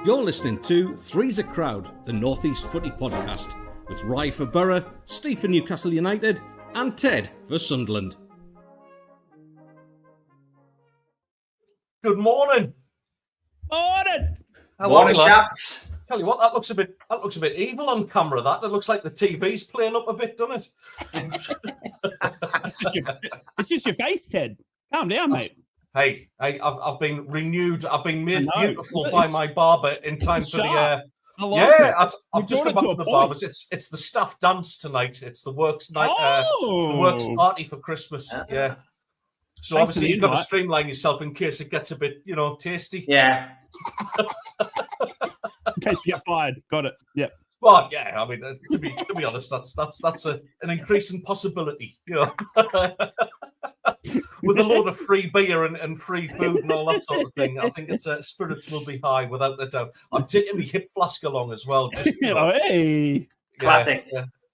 You're listening to Three's a Crowd, the North East Footy Podcast, with Rye for Boro, Steve for Newcastle United, and Ted for Sunderland. Good morning. Morning. Morning, chaps. Tell you what, that looks a bit evil on camera. That looks like the TV's playing up a bit, doesn't it? It's just your face, Ted. Calm down, mate. Hey, I've been renewed. I've been made beautiful by my barber in time for the. I've just come back from the barbers. It's the staff dance tonight. It's the works night. The works party for Christmas. Yeah. So obviously you've got to streamline yourself in case it gets a bit, tasty. Yeah. In case you get fired. Got it. Yeah. Well, yeah. I mean, to be honest, that's an increasing possibility. With a load of free beer and free food and all that sort of thing, I think spirits will be high without a doubt. I'm taking my hip flask along as well. Just, hey. Classic.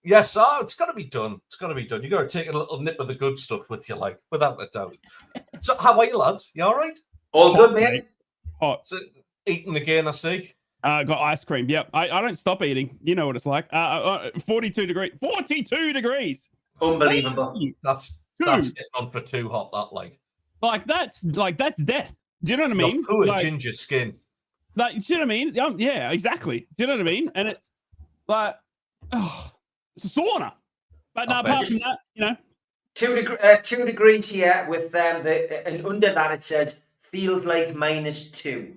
Yes, it's got to be done. It's got to be done. You got to take a little nip of the good stuff with you, without a doubt. So, how are you, lads? You all right? All good, mate. Hot. So, eating again, I see. Got ice cream. Yep. I don't stop eating. You know what it's like. 42 degrees. 42 degrees. Unbelievable. That's getting on for too hot. That's death. Do you know what I mean? Poor ginger skin. Do you know what I mean? Yeah, exactly. Do you know what I mean? And it's a sauna. But now, apart from that, 2 degrees here with and under that it says feels like -2.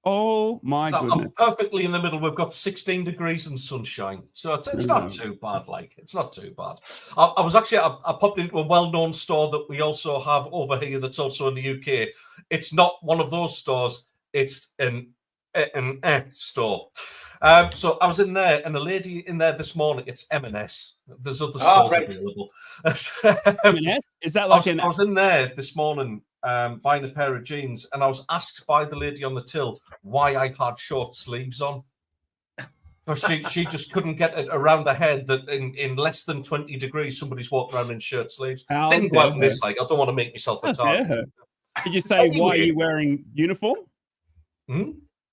Oh my goodness! I'm perfectly in the middle. We've got 16 degrees and sunshine, so it's not too bad. It's not too bad. I was actually I popped into a well-known store that we also have over here. That's also in the UK. It's not one of those stores. It's an store. So I was in there, and a lady in there this morning. It's M&S. There's other stores available. M&S? Is that like I was in there this morning buying a pair of jeans, and I was asked by the lady on the till why I had short sleeves on. Because she just couldn't get it around her head that in less than 20 degrees somebody's walking around in shirt sleeves. Didn't go out in this. I don't want to make myself a target. Did you say why are you wearing uniform?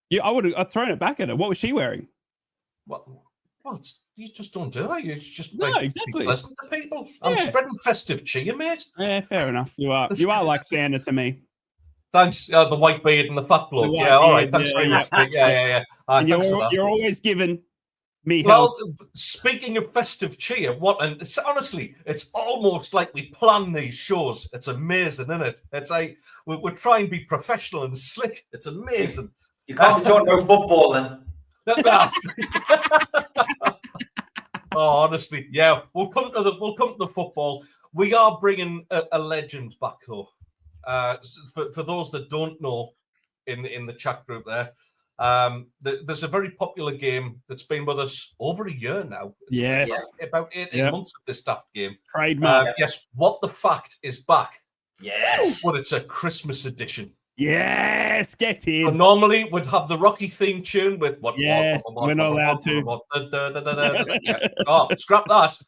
Yeah, I would have thrown it back at her. What was she wearing? Well, you just don't do that. You just exactly. Be pleasant to people. I'm spreading festive cheer, mate. Yeah, fair enough. You are like Santa to me. Thanks, the white beard and the fat bloke. All right. Thanks very much. Yeah. And you're always giving me Well, help. speaking of festive cheer, honestly, it's almost like we plan these shows. It's amazing, isn't it? It's we're trying to be professional and slick. It's amazing. You can't be talking about football then. Oh, honestly, yeah. We'll come to the football. We are bringing a legend back, though. For those that don't know, in the chat group there, there's a very popular game that's been with us over a year now. Yes, about 18 months of this daft game. Trademark. Yes, What the Fact is back. Yes, but it's a Christmas edition. Yes, get in. So normally we'd have the Rocky theme tune with what? Yes, we're not allowed to. Oh, scrap that.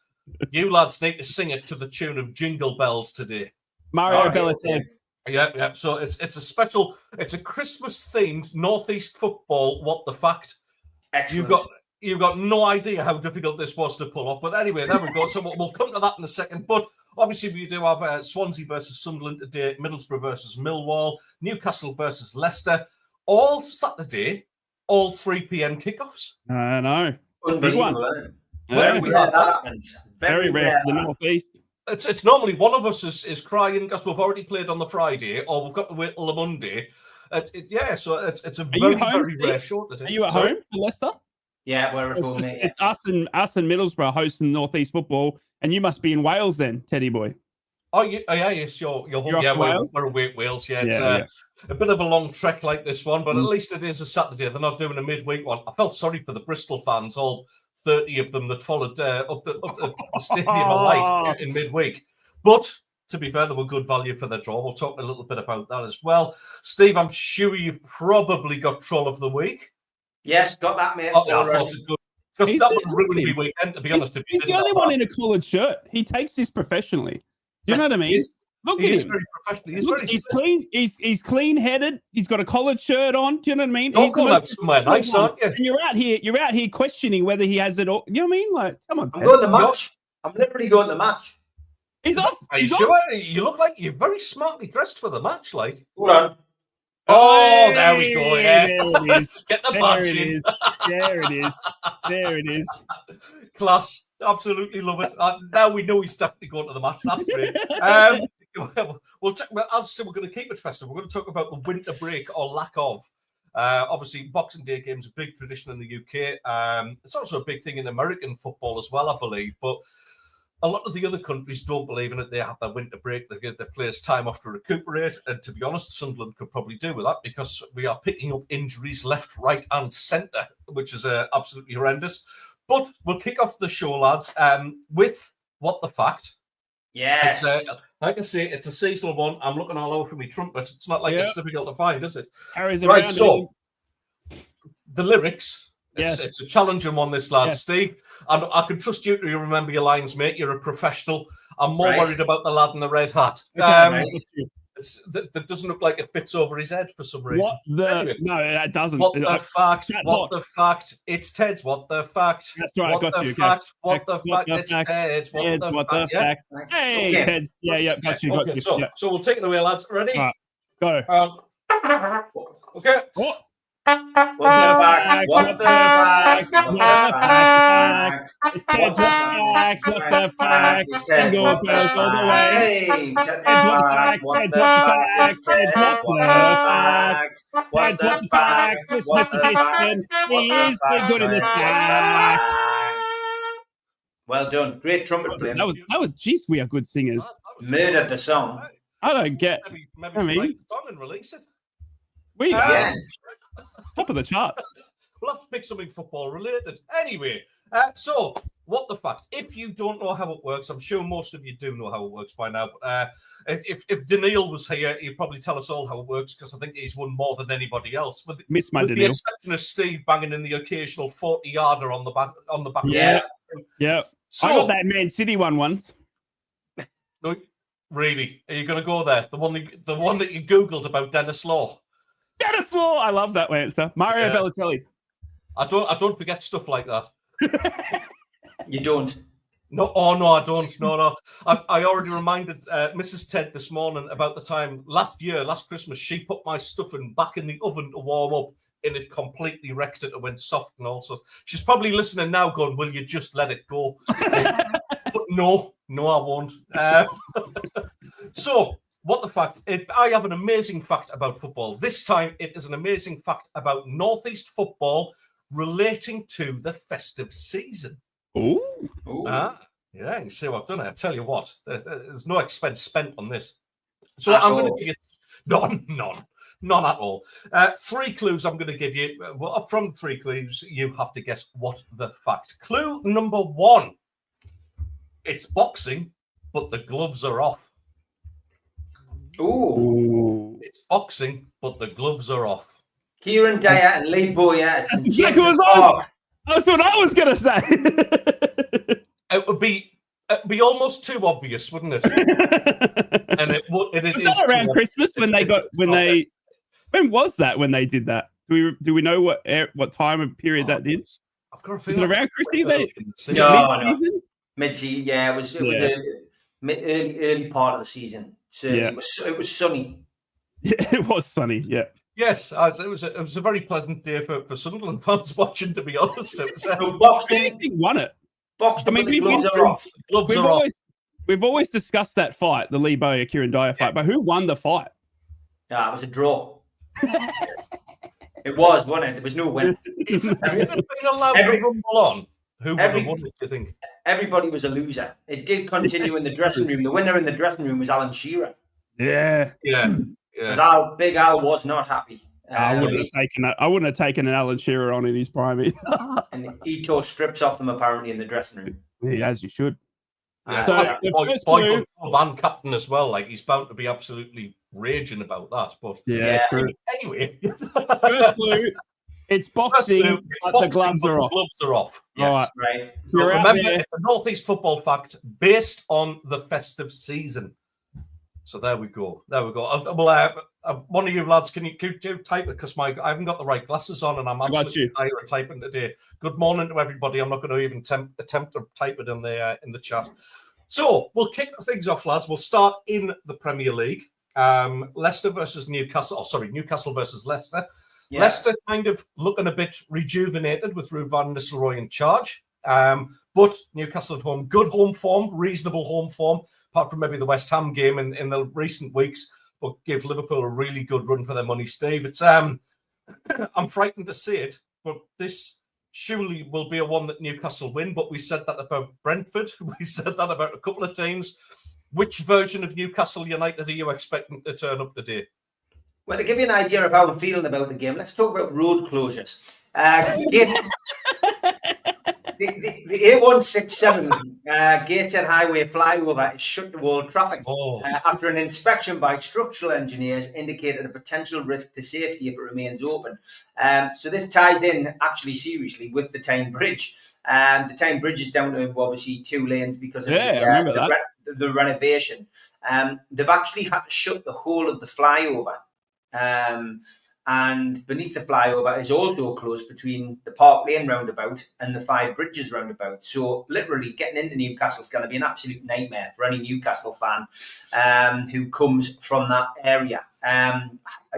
You lads need to sing it to the tune of Jingle Bells today. Mario Balotelli. Yeah. So it's a Christmas themed Northeast football. What the Fact? Excellent. You've got no idea how difficult this was to pull off. But anyway, there we go. So we'll come to that in a second. But obviously, we do have Swansea versus Sunderland today, Middlesbrough versus Millwall, Newcastle versus Leicester, all Saturday, all 3 p.m. kickoffs. I know. Unbelievable. Where we had that? Very rare for the North East. It's normally one of us is crying because we've already played on the Friday, or we've got to wait till the Monday. So it's a very rare show today. Are you at home in Leicester? Yeah, we're at home. It's us and Middlesbrough hosting Northeast football, and you must be in Wales then, Teddy boy. Oh yeah, yes, you're home. Yeah, we're away at Wales. Yeah, it's a bit of a long trek like this one, but at least it is a Saturday. They're not doing a midweek one. I felt sorry for the Bristol fans, all 30 of them that followed up the Stadium of Light in midweek. But to be fair, they were good value for their draw. We'll talk a little bit about that as well. Steve, I'm sure you've probably got Troll of the Week. Yes, got that, mate. I thought it good. Because that would ruin my weekend, to be honest. He's the only one in a collared shirt. He takes this professionally. Do you know what I mean? Look He at is him. very professional. He's clean. He's clean-headed. He's got a collared shirt on. Do you know what I mean? You're going out somewhere nice, aren't you? And you're out here questioning whether he has it all. You know what I mean? Like, come on. I'm going to the match. I'm literally going to the match. He's off. Are you sure? You look like you're very smartly dressed for the match, like. Hold on. Oh, there we go. Yeah. There it is. Get the badge in. There it is. There it is. Class. Absolutely love it. Now we know he's definitely going to the match. That's great. We'll talk about, as I said, we're going to keep it festive. We're going to talk about the winter break or lack of. Obviously, Boxing Day games are a big tradition in the UK. It's also a big thing in American football as well, I believe. But a lot of the other countries don't believe in it. They have their winter break. They give their players time off to recuperate. And to be honest, Sunderland could probably do with that because we are picking up injuries left, right and centre, which is absolutely horrendous. But we'll kick off the show, lads, with What the Fact. Yes. Like I say, it's a seasonal one. I'm looking all over for my trumpet. It's not like it's difficult to find, is it? Right, so the lyrics. Yes. It's a challenging one, this lad, Yes. Steve. And I can trust you to remember your lines, mate. You're a professional. I'm more worried about the lad in the red hat. That doesn't look like it fits over his head for some reason. Anyway, no, that doesn't. What the fact? What the fact? It's Ted's. What the fact? That's right. What the fact? What the fact? It's Ted's. What the fact? Hey, Ted's. Yeah, got you. Got you. So we'll take it away, lads. Ready? Right, go. Okay. What? What the fact? What the fact? What the fact? It's Ted's. What the fact? Single goes all the way. Hey, what the fact? What the fact? Christmas edition. He is the good in the sky. Well done. Great trumpet playing. That was. Geez, we are good singers. Murdered the song. I don't get. Maybe I mean, write the song and release it. We are Yeah. top of the charts. We'll have to pick something football related. Anyway, so what the fact? If you don't know how it works, I'm sure most of you do know how it works by now. But if Daniil was here, he'd probably tell us all how it works because I think he's won more than anybody else. With the exception of Steve banging in the occasional 40-yarder on the back. Yeah. So, I got that Man City one once. No, really? Are you going to go there? The one that you googled about Dennis Law. Dennis Law. I love that answer. Mario Balotelli. I don't forget stuff like that. You don't. No, I don't. No. I already reminded Mrs. Ted this morning about the time last Christmas, she put my stuffing back in the oven to warm up and it completely wrecked it and went soft and all sorts. She's probably listening now going, will you just let it go? But no, I won't. So, what the fact? I have an amazing fact about football. This time, it is an amazing fact about Northeast football relating to the festive season. Ooh. Yeah, you see what I've done. I tell you what, there's no expense spent on this. So I'm going to give you none at all. 3 clues I'm going to give you. Well, from 3 clues, you have to guess what the fact. Clue number 1. It's boxing, but the gloves are off. Ooh. It's boxing, but the gloves are off. Kieran Dyer and Lee Boyer. That's exactly that's what I was going to say. It would be almost too obvious, wouldn't it? And it would. It was that around Christmas when was that when they did that? Do we know what time and period that did? I've got a feeling. Was it around Christy? Mid-season? Mid-season, yeah. It was the early part of the season. So it was sunny. Yeah, it was sunny. Yeah. Yes, it was a very pleasant day for Sunderland fans watching. To be honest, it was. Boxing won it. Boxing. I mean, gloves are off. We've always discussed that fight, the Lee Boyer Kieran Dyer fight, but who won the fight? It was a draw. It was, wasn't it? There was no win. If it had been allowed to rumble on, who would have won it, do you think? Everybody was a loser. It did continue in the dressing room. The winner in the dressing room was Alan Shearer. Yeah. Because Big Al was not happy. I wouldn't have taken an Alan Shearer on in his prime. And he tore strips off them apparently in the dressing room. Yeah, as you should. Boy, band captain as well. Like he's bound to be absolutely raging about that. But true. Anyway, first clue, it's boxing, but the gloves are off. Gloves are off. Yes. Right. So remember, it's a Northeast football fact based on the festive season. So there we go. One of you lads, can you type it? Because I haven't got the right glasses on and I'm absolutely tired of typing today. Good morning to everybody. I'm not going to even attempt to type it in the chat. So we'll kick things off, lads. We'll start in the Premier League. Leicester versus Newcastle. Newcastle versus Leicester. Yeah. Leicester kind of looking a bit rejuvenated with Ruud van Nistelrooy in charge. But Newcastle at home, good home form, reasonable home form, apart from maybe the West Ham game in the recent weeks, but give Liverpool a really good run for their money, Steve. It's I'm frightened to say it, but this surely will be a one that Newcastle win. But we said that about Brentford. We said that about a couple of teams. Which version of Newcastle United are you expecting to turn up today? Well, to give you an idea of how I'm feeling about the game, let's talk about road closures. The A167 Gateshead Highway flyover is shut to all traffic after an inspection by structural engineers indicated a potential risk to safety if it remains open. So this ties in actually seriously with the Tyne Bridge. The Tyne Bridge is down to obviously 2 lanes because of the renovation. They've actually had to shut the whole of the flyover. And beneath the flyover is also closed between the Park Lane roundabout and the Five Bridges roundabout. So literally getting into Newcastle is going to be an absolute nightmare for any Newcastle fan who comes from that area.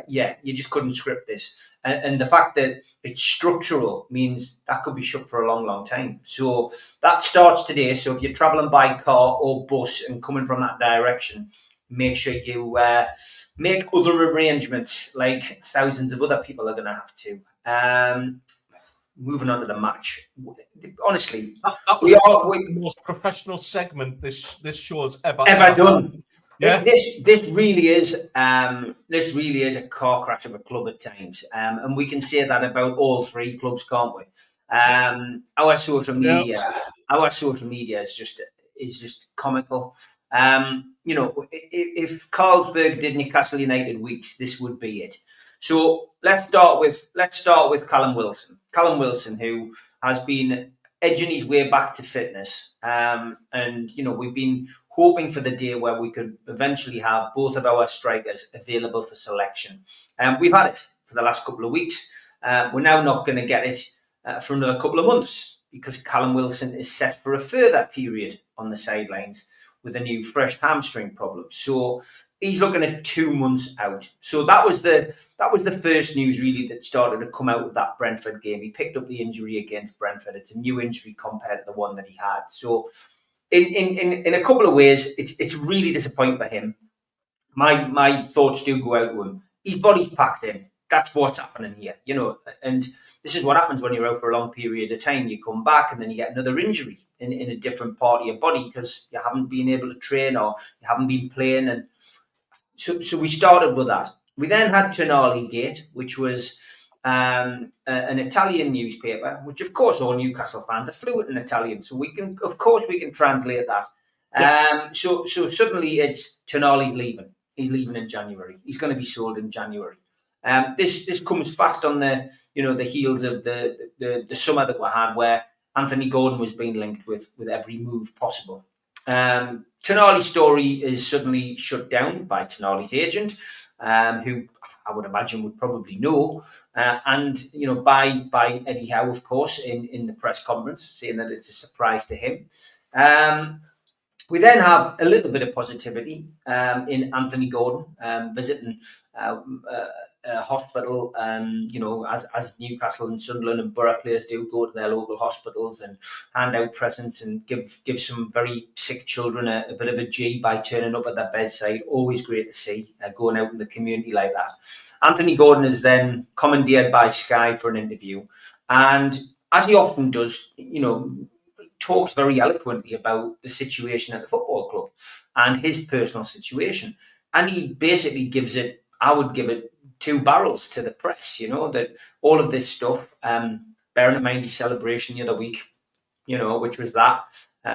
You just couldn't script this. And the fact that it's structural means that could be shut for a long, long time. So that starts today. So if you're travelling by car or bus and coming from that direction, make sure you make other arrangements like thousands of other people are going to have to. Moving on to the match. Honestly, that was the most professional segment this show's ever done. Yeah. This really is a car crash of a club at times, and we can say that about all 3 clubs, can't we? Our social media is just comical. If Carlsberg did Newcastle United weeks, this would be it. So let's start with Callum Wilson. Callum Wilson, who has been edging his way back to fitness, and we've been hoping for the day where we could eventually have both of our strikers available for selection. We've had it for the last couple of weeks. We're now not going to get it for another couple of months because Callum Wilson is set for a further period on the sidelines with a new fresh hamstring problem. So he's looking at 2 months out. So that was the first news really that started to come out of that Brentford game. He picked up the injury against Brentford. It's a new injury compared to the one that he had. So in a couple of ways, it's really disappointing for him. My thoughts do go out to him. His body's packed in. That's what's happening here, and this is what happens when you're out for a long period of time. You come back and then you get another injury in a different part of your body because you haven't been able to train or you haven't been playing. And so we started with that. We then had Tonali Gate, which was an Italian newspaper, which of course all Newcastle fans are fluent in Italian, so we can translate that. Yeah. So suddenly it's Tonali's leaving. He's leaving in January. He's going to be sold in January. This comes fast on the heels of the summer that we had, where Anthony Gordon was being linked with every move possible. Tonali's story is suddenly shut down by Tonali's agent, who I would imagine would probably know, and by Eddie Howe, of course, in the press conference, saying that it's a surprise to him. We then have a little bit of positivity in Anthony Gordon visiting a hospital, as Newcastle and Sunderland and Boro players do, go to their local hospitals and hand out presents and give some very sick children a bit of a G by turning up at their bedside. Always great to see going out in the community like that. Anthony Gordon is then commandeered by Sky for an interview, and as he often does, talks very eloquently about the situation at the football club and his personal situation. And he basically gives it, I would give it 2 barrels to the press, that all of this stuff, bearing in mind his celebration the other week, which was that,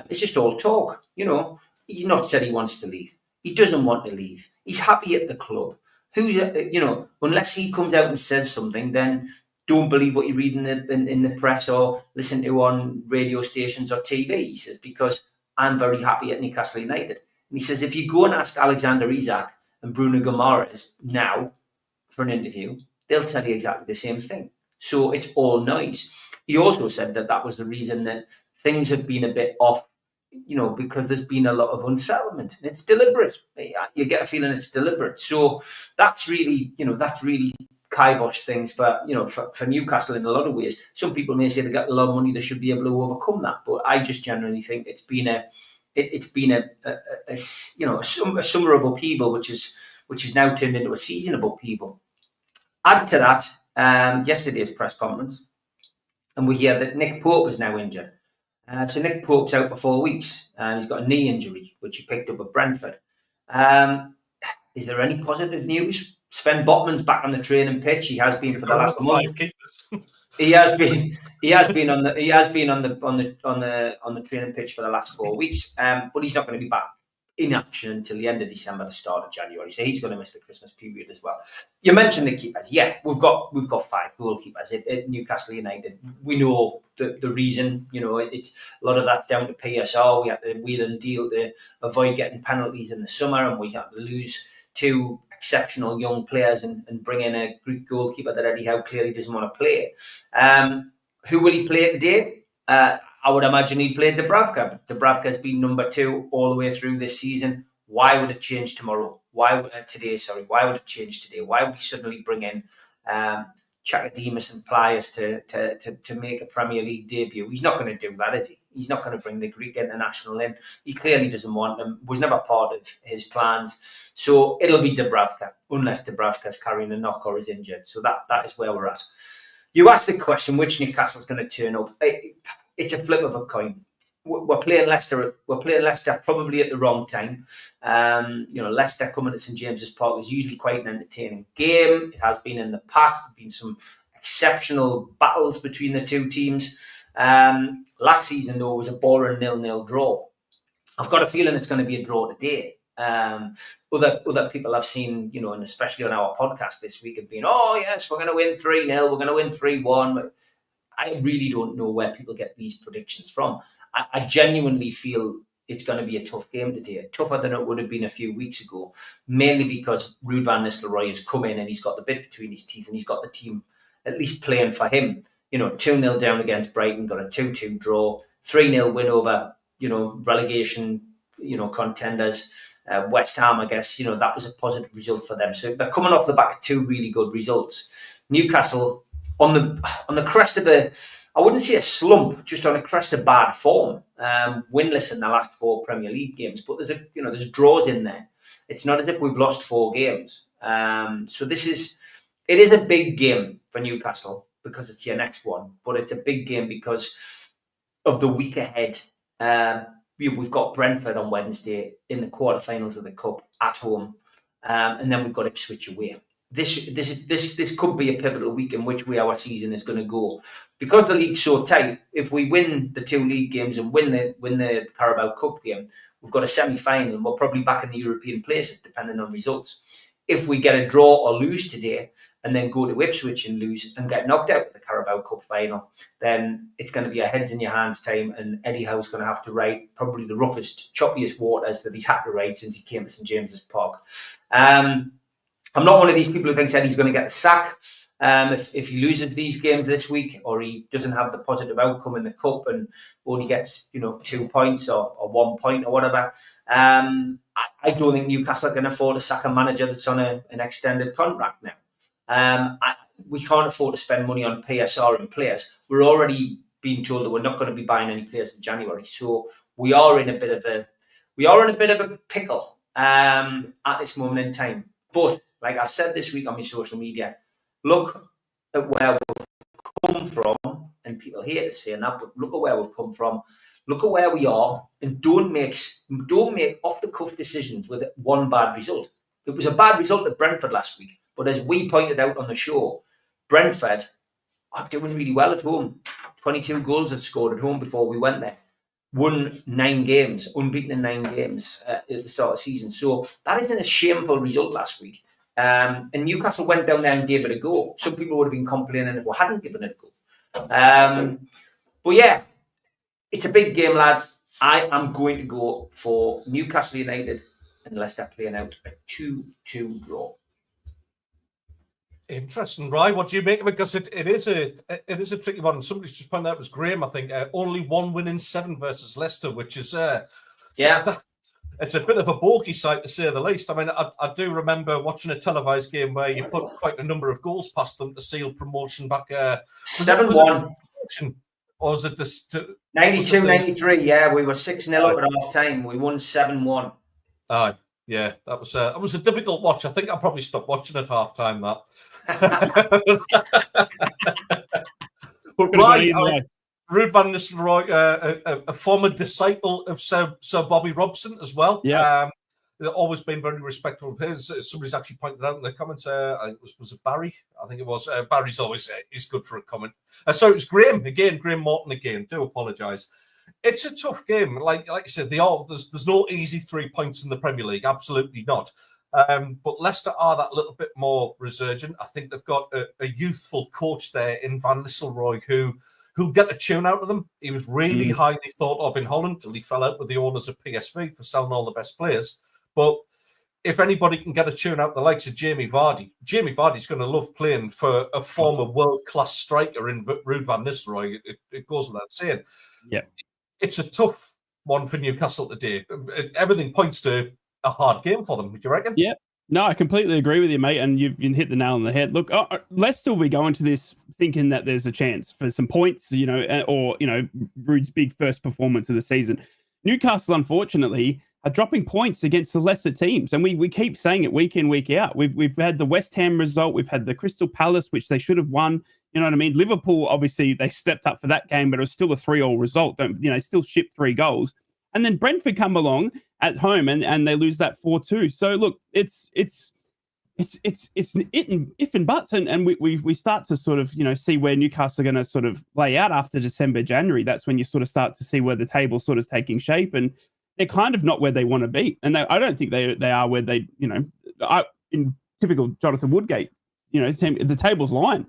it's just all talk. He's not said he wants to leave. He doesn't want to leave. He's happy at the club. Unless he comes out and says something, then don't believe what you read in the press or listen to on radio stations or TV. He says, because I'm very happy at Newcastle United. And he says, if you go and ask Alexander Isak and Bruno Guimaraes now for an interview, they'll tell you exactly the same thing. So it's all noise. He also said that was the reason that things have been a bit off, because there's been a lot of unsettlement. It's deliberate. You get a feeling it's deliberate. So that's really kibosh things for Newcastle in a lot of ways. Some people may say they got a lot of money, they should be able to overcome that. But I just generally think it's been a summerable upheaval, which is now turned into a seasonable upheaval. Add to that yesterday's press conference, and we hear that Nick Pope is now injured. So Nick Pope's out for 4 weeks, and he's got a knee injury, which he picked up at Brentford. Is there any positive news? Sven Botman's back on the training pitch. He has been for the last month. He has been on the training pitch for the last 4 weeks. But he's not going to be back in action until the end of December, the start of January. So he's going to miss the Christmas period as well. You mentioned the keepers. Yeah, we've got 5 goalkeepers at Newcastle United. We know the reason. It's a lot of that's down to PSR. We had to wheel and deal to avoid getting penalties in the summer, and we had to lose 2 exceptional young players and bring in a Greek goalkeeper that Eddie Howe clearly doesn't want to play. Who will he play today? I would imagine he'd play Dubravka. Dubravka's been number 2 all the way through this season. Why would it change tomorrow? Why would it change today? Why would he suddenly bring in Chakademus and Pliers to make a Premier League debut? He's not going to do that, is he? He's not going to bring the Greek international in. He clearly doesn't want them. Was never part of his plans. So it'll be Dubravka, unless Dubravka's carrying a knock or is injured. So that is where we're at. You asked the question, which Newcastle's going to turn up? It's a flip of a coin. We're playing Leicester. We're playing Leicester probably at the wrong time. Leicester coming to St James's Park is usually quite an entertaining game. It has been in the past. There've been some exceptional battles between the two teams. Last season, though, was a boring 0-0 draw. I've got a feeling it's going to be a draw today. Other people I've seen, and especially on our podcast this week, have been, oh yes, we're going to win 3-0, we're going to win 3-1. But I really don't know where people get these predictions from. I genuinely feel it's going to be a tough game today, tougher than it would have been a few weeks ago, mainly because Ruud van Nistelrooy has come in and he's got the bit between his teeth and he's got the team at least playing for him. 2-0 down against Brighton, got a 2-2 draw, 3-0 win over, relegation, contenders. West Ham, I guess, that was a positive result for them. So they're coming off the back of 2 really good results. Newcastle on the crest of I wouldn't say a slump, just on a crest of bad form. Winless in the last 4 Premier League games, but there's draws in there. It's not as if we've lost 4 games. So it is a big game for Newcastle because it's your next one, but it's a big game because of the week ahead. We've got Brentford on Wednesday in the quarterfinals of the Cup at home, and then we've got Ipswich away. This could be a pivotal week in which way our season is going to go, because the league's so tight. If we win the 2 league games and win the Carabao Cup game, we've got a semi-final and we're probably back in the European places depending on results. If we get a draw or lose today and then go to Ipswich and lose and get knocked out of the Carabao Cup final, then it's going to be a heads in your hands time, and Eddie Howe's going to have to ride probably the roughest, choppiest waters that he's had to ride since he came to St James's Park. I'm not one of these people who thinks Eddie's going to get the sack if he loses these games this week, or he doesn't have the positive outcome in the Cup and only gets 2 points or 1 point or whatever. I don't think Newcastle can afford to sack a manager that's on an extended contract now. We can't afford to spend money on PSR and players. We're already being told that we're not going to be buying any players in January, so we are in a bit of a pickle at this moment in time. But like I've said this week on my social media, look at where we've come from, and people hate to say that, but look at where we've come from. Look at where we are, and don't make off the cuff decisions with 1 bad result. It was a bad result at Brentford last week, but as we pointed out on the show, Brentford are doing really well at home. 22 goals had scored at home before we went there. Won 9 games, unbeaten in 9 games at the start of the season. So that isn't a shameful result last week. And Newcastle went down there and gave it a go. Some people would have been complaining if we hadn't given it a go. But yeah, it's a big game, lads. I am going to go for Newcastle United and Leicester playing out a 2-2 draw. Interesting, right? What do you make of it? Because it is a tricky one. Somebody's just pointed out, it was Graham, I think, only 1 win in 7 versus Leicester, which is it's a bit of a bogey sight to say the least. I mean, I do remember watching a televised game where you put quite a number of goals past them to seal promotion back. 7-1. Or was it this? 92-93, yeah. We were 6-0 up at half time. We won 7-1. Yeah, that was a difficult watch. I think I probably stopped watching at half time, that. But right, Ruud van Nistelrooy, a former disciple of Sir Bobby Robson as well. Yeah. They've always been very respectful of his. Somebody's actually pointed out in the comments, was it Barry? I think it was. Barry's always is good for a comment. So it was Graham Morton again. Do apologise. It's a tough game. Like you said, there's no easy 3 points in the Premier League. Absolutely not. But Leicester are that little bit more resurgent. I think they've got a youthful coach there in Van Nistelrooy who'll get a tune out of them. He was really highly thought of in Holland till he fell out with the owners of PSV for selling all the best players. But if anybody can get a tune out the likes of Jamie Vardy's going to love playing for a former world-class striker in Ruud van Nistelrooy. It goes without saying. Yeah. It's a tough one for Newcastle today. Everything points to a hard game for them. Do you reckon? Yeah. No, I completely agree with you, mate. And you hit the nail on the head. Look, Leicester will be going to this thinking that there's a chance for some points, or Ruud's big first performance of the season. Newcastle, unfortunately, are dropping points against the lesser teams. And we keep saying it week in, week out. We've had the West Ham result. We've had the Crystal Palace, which they should have won. You know what I mean? Liverpool, obviously, they stepped up for that game, but it was still a 3-3 result. Still shipped 3 goals. And then Brentford come along at home and they lose that 4-2. So look, it's if and buts, and we start to sort of see where Newcastle are going to sort of lay out after December, January. That's when you sort of start to see where the table sort of taking shape, and they're kind of not where they want to be, and I don't think they are where they in typical Jonathan Woodgate the table's line.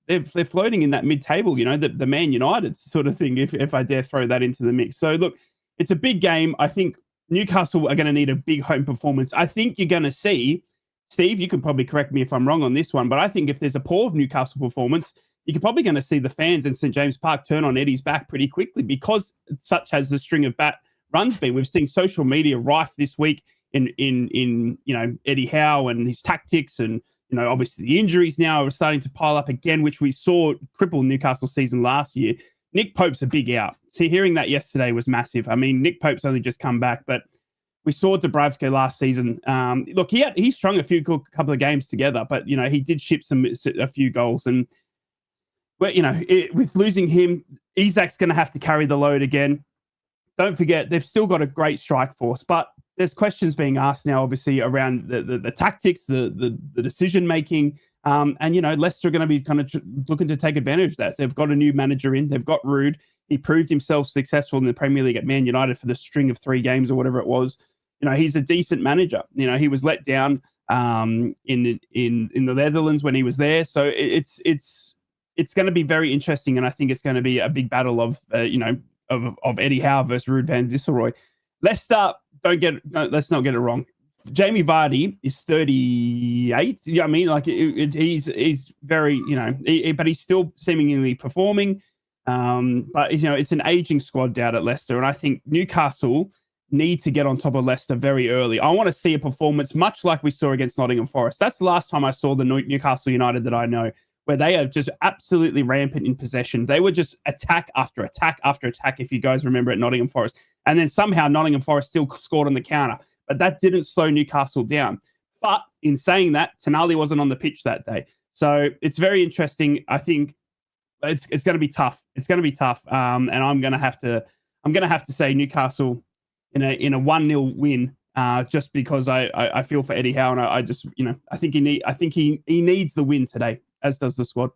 They're floating in that mid-table, the Man United sort of thing, if I dare throw that into the mix. So look, it's a big game. I think Newcastle are going to need a big home performance. I think you're going to see, Steve, you can probably correct me if I'm wrong on this one, but I think if there's a poor Newcastle performance, you're probably going to see the fans in St. James Park turn on Eddie's back pretty quickly, because such has the string of bat runs been. We've seen social media rife this week in Eddie Howe and his tactics, and obviously the injuries now are starting to pile up again, which we saw cripple Newcastle season last year. Nick Pope's a big out. See, hearing that yesterday was massive. I mean, Nick Pope's only just come back, but we saw Dubravka last season. Look, he strung a couple of games together, but he did ship a few goals, and with losing him, Isak's going to have to carry the load again. Don't forget, they've still got a great strike force, but there's questions being asked now, obviously, around the tactics, the decision making, and Leicester are going to be kind of looking to take advantage of that. They've got a new manager in. They've got Ruud. He proved himself successful in the Premier League at Man United for the string of 3 games or whatever it was. He's a decent manager. He was let down in the Netherlands when he was there. So it's going to be very interesting, and I think it's going to be a big battle of Eddie Howe versus Ruud van Nistelrooy. Leicester, let's not get it wrong. Jamie Vardy is 38. I mean, like he's very, but he's still seemingly performing. But it's an aging squad down at Leicester, and I think Newcastle need to get on top of Leicester very early. I want to see a performance much like we saw against Nottingham Forest. That's the last time I saw the Newcastle United that I know, where they are just absolutely rampant in possession. They were just attack after attack after attack, if you guys remember, at Nottingham Forest. And then somehow Nottingham Forest still scored on the counter. But that didn't slow Newcastle down. But in saying that, Tonali wasn't on the pitch that day. So it's very interesting. I think it's going to be tough. It's going to be tough. And I'm going to have to say Newcastle in a 1-0 win, just because I feel for Eddie Howe, and I just I think he needs the win today, as does the squad.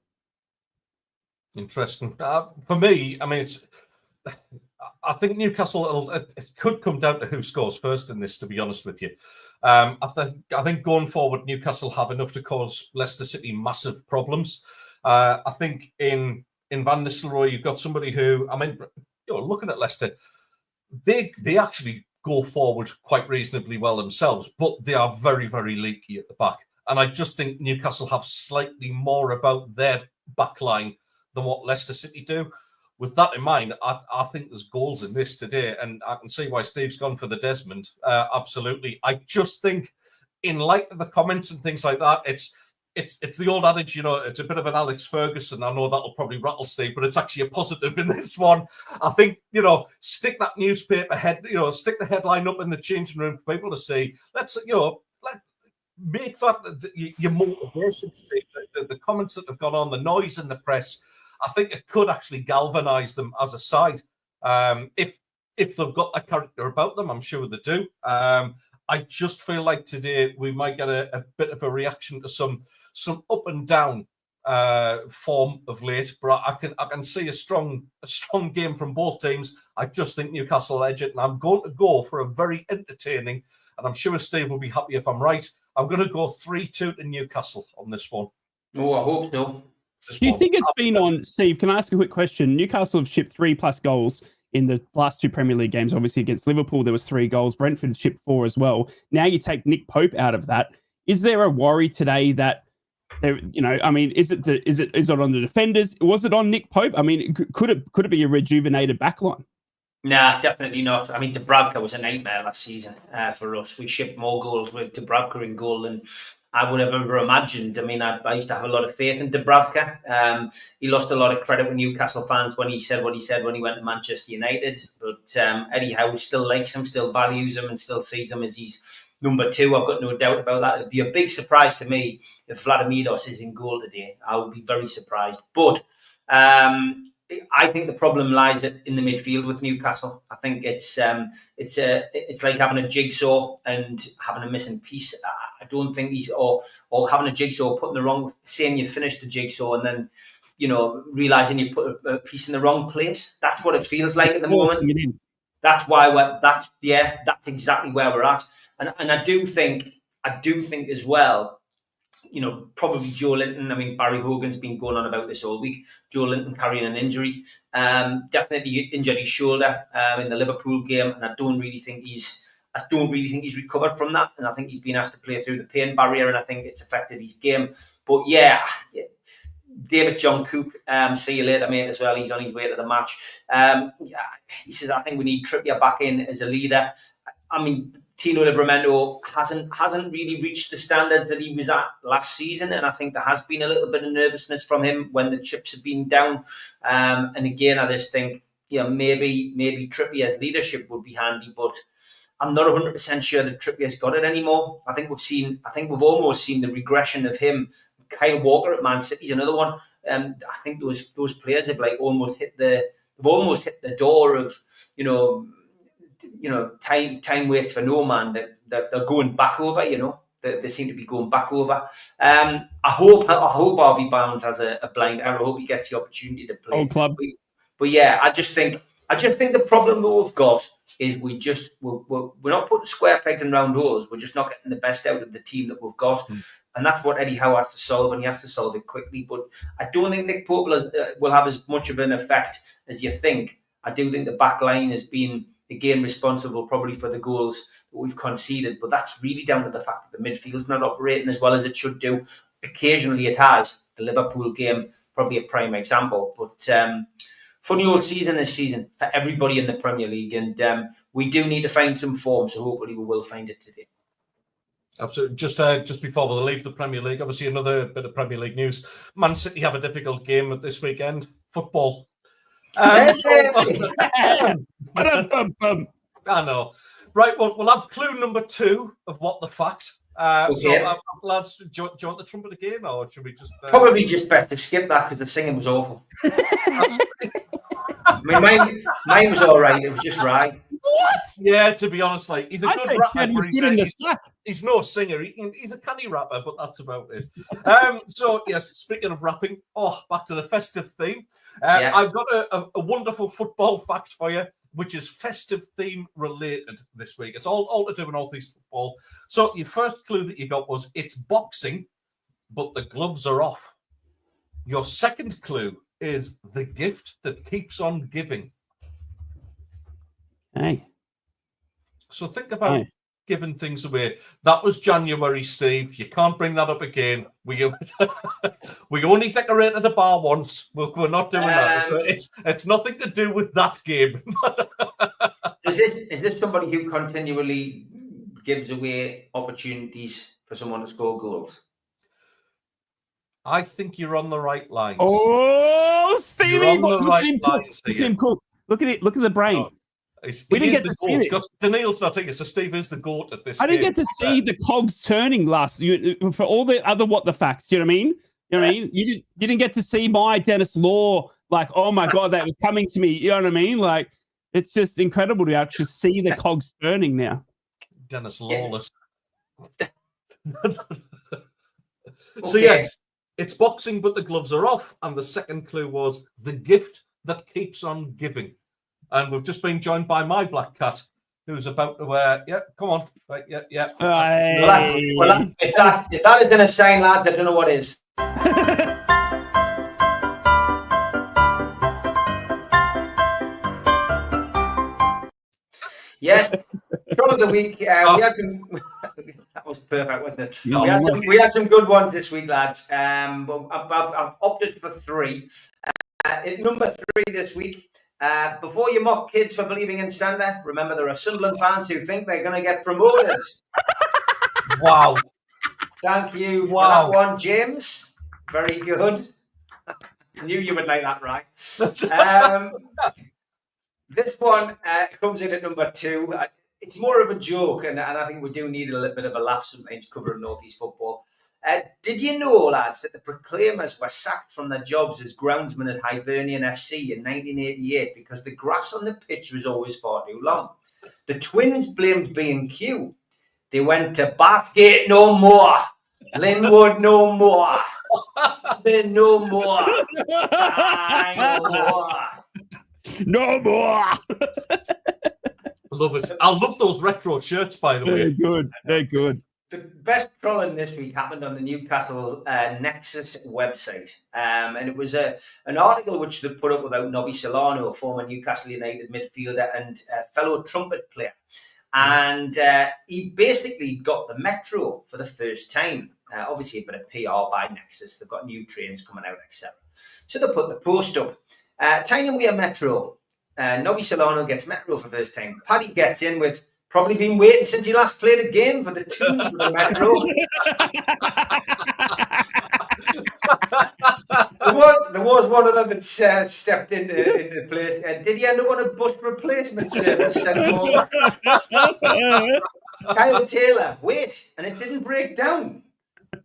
Interesting. For me, I mean, I think Newcastle, it could come down to who scores first in this, to be honest with you. I think going forward, Newcastle have enough to cause Leicester City massive problems. I think in in Van Nistelrooy. You've got somebody who, I mean, looking at Leicester, they actually go forward quite reasonably well themselves, but they are very, very leaky at the back. And I just think Newcastle have slightly more about their back line than what Leicester City do. With that in mind, I think there's goals in this today, and I can see why Steve's gone for the Desmond. Absolutely. I just think, in light of the comments and things like that, it's the old adage, it's a bit of an Alex Ferguson. I know that'll probably rattle Steve, but it's actually a positive in this one. I think, stick that newspaper stick the headline up in the changing room for people to see. Let's make that your motivation, Steve. The comments that have gone on, the noise in the press, I think it could actually galvanise them as a side. If they've got that character about them, I'm sure they do. I just feel like today we might get a bit of a reaction to some up and down form of late, but I can see a strong game from both teams. I just think Newcastle edge it, and I'm going to go for a very entertaining, and I'm sure Steve will be happy if I'm right. I'm going to go 3-2 to Newcastle on this one. Oh, I hope so. Do you think it's been on, Steve? Can I ask a quick question? Newcastle have shipped 3+ goals in the last 2 Premier League games. Obviously, against Liverpool, there was 3 goals. Brentford shipped 4 as well. Now you take Nick Pope out of that. Is there a worry today that there? Is it on the defenders? Was it on Nick Pope? I mean, could it be a rejuvenated backline? Nah, definitely not. I mean, Dubravka was a nightmare last season for us. We shipped more goals with Dubravka in goal than I would have ever imagined. I mean, I used to have a lot of faith in Dubravka. He lost a lot of credit with Newcastle fans when he said what he said when he went to Manchester United. But Eddie Howe still likes him, still values him, and still sees him as his number 2. I've got no doubt about that. It'd be a big surprise to me if Vladimiros is in goal today. I would be very surprised. But I think the problem lies in the midfield with Newcastle. I think it's like having a jigsaw and having a missing piece. I don't think or having a jigsaw, saying you finished the jigsaw and then realizing you put a piece in the wrong place. That's what it feels like at the moment. That's why that's exactly where we're at. And I do think as well. Probably Joe Linton. I mean, Barry Hogan's been going on about this all week. Joe Linton carrying an injury, definitely injured his shoulder in the Liverpool game, and I don't really think he's recovered from that. And I think he's been asked to play through the pain barrier, and I think it's affected his game. But yeah, David John Cook, see you later, mate. As well, he's on his way to the match. He says, I think we need Trippier back in as a leader. I mean, Tino Livramento hasn't really reached the standards that he was at last season, and I think there has been a little bit of nervousness from him when the chips have been down. And again, I just think maybe Trippier's leadership would be handy, but I'm not 100% sure that Trippier's got it anymore. I think we've almost seen the regression of him. Kyle Walker at Man City is another one. I think those players have almost hit the door of time waits for no man, that they're going back over, they seem to be going back over. I hope Harvey Barnes has a blind eye. I hope he gets the opportunity to play. Old club. But yeah, I just think the problem that we've got is we're not putting square pegs in round holes. We're just not getting the best out of the team that we've got. And that's what Eddie Howe has to solve, and he has to solve it quickly. But I don't think Nick Pope will have as much of an effect as you think. I do think the back line has been, again, responsible probably for the goals that we've conceded, but that's really down to the fact that the midfield's not operating as well as it should do. Occasionally it has. The Liverpool game, probably a prime example. But funny old season this season for everybody in the Premier League, and we do need to find some form, so hopefully we will find it today. Absolutely. Just before we leave the Premier League, obviously another bit of Premier League news. Man City have a difficult game this weekend. Football. I know. Right, well, we'll have clue number 2 of what the fact. Okay. So, lads, do you want the trumpet again, or should we just... Probably just best to skip that because the singing was awful. I mean, mine was all right. It was just right. What? Yeah, to be honest, he's a good rapper. He's no singer. He's a canny rapper, but that's about it. So, yes, speaking of rapping, back to the festive theme. I've got a wonderful football fact for you, which is festive theme related this week. It's all to do with North East football. So your first clue that you got was it's boxing, but the gloves are off. Your second clue is the gift that keeps on giving. Hey. So think about giving things away. That was January, Steve. You can't bring that up again. We only decorated the bar once. We're not doing that. So it's nothing to do with that game. Is this somebody who continually gives away opportunities for someone to score goals? I think you're on the right lines. Oh, Stevie! Look at him cook. Look at him cook. Look at the brain. Oh, we didn't get to see it because Daniil's not here, so Steve is the GOAT at this. I didn't get to see the cogs turning for all the other what the facts. You know what I mean? You know what I mean? You didn't get to see my Dennis Law. Like, oh my god, that was coming to me. You know what I mean? Like, it's just incredible to actually see the cogs turning now. Dennis Lawless. So yes, it's boxing, but the gloves are off. And the second clue was the gift that keeps on giving. And we've just been joined by my black cat, who's about to come on. Right, yeah. Well, if that isn't a sign, lads, I don't know what is. Yes, troll of the week. We had some. That was perfect, wasn't it? We had some good ones this week, lads. But I've opted for three. At number 3 this week. Before you mock kids for believing in Santa, remember there are Sunderland fans who think they're going to get promoted. Wow! Thank you for that one, James. Very good. Knew you would like that, right? This one comes in at number 2. It's more of a joke, and I think we do need a little bit of a laugh sometimes covering North East football. Did you know, lads, that the Proclaimers were sacked from their jobs as groundsmen at Hibernian FC in 1988 because the grass on the pitch was always far too long? The Twins blamed B&Q. They went to Bathgate no more, Linwood no more, no more, no more. I love it. I love those retro shirts, by the way. They're good. The best trolling this week happened on the Newcastle Nexus website. And it was an article which they put up about Nobby Solano, a former Newcastle United midfielder and fellow trumpet player. And he basically got the Metro for the first time. Obviously, a bit of PR by Nexus. They've got new trains coming out, etc. So they put the post up. Tyne Weir Metro. Nobby Solano gets Metro for the first time. Paddy gets in with probably been waiting since he last played a game for the tunes of the Metro. there was one of them that stepped into place. Did he end up on a bus replacement service? Kyle Taylor, wait, and it didn't break down.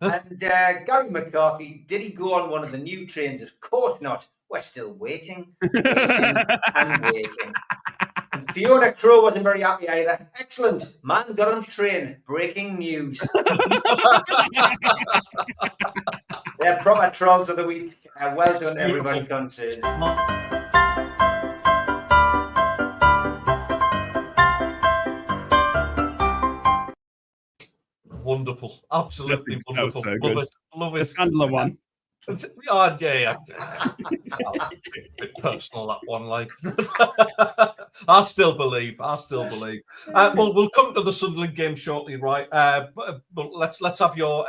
And Gary McCarthy, did he go on one of the new trains? Of course not. We're still waiting and waiting. And Fiona Crow wasn't very happy either. Excellent. Man got on train. Breaking news. They're proper trolls of the week. Well done, everybody concerned. Wonderful. Absolutely wonderful. So good. Love it. The Sunderland one. Oh, yeah. It's a bit personal, that one. Like, I still believe. Well, we'll come to the Sunderland game shortly, right? But let's have your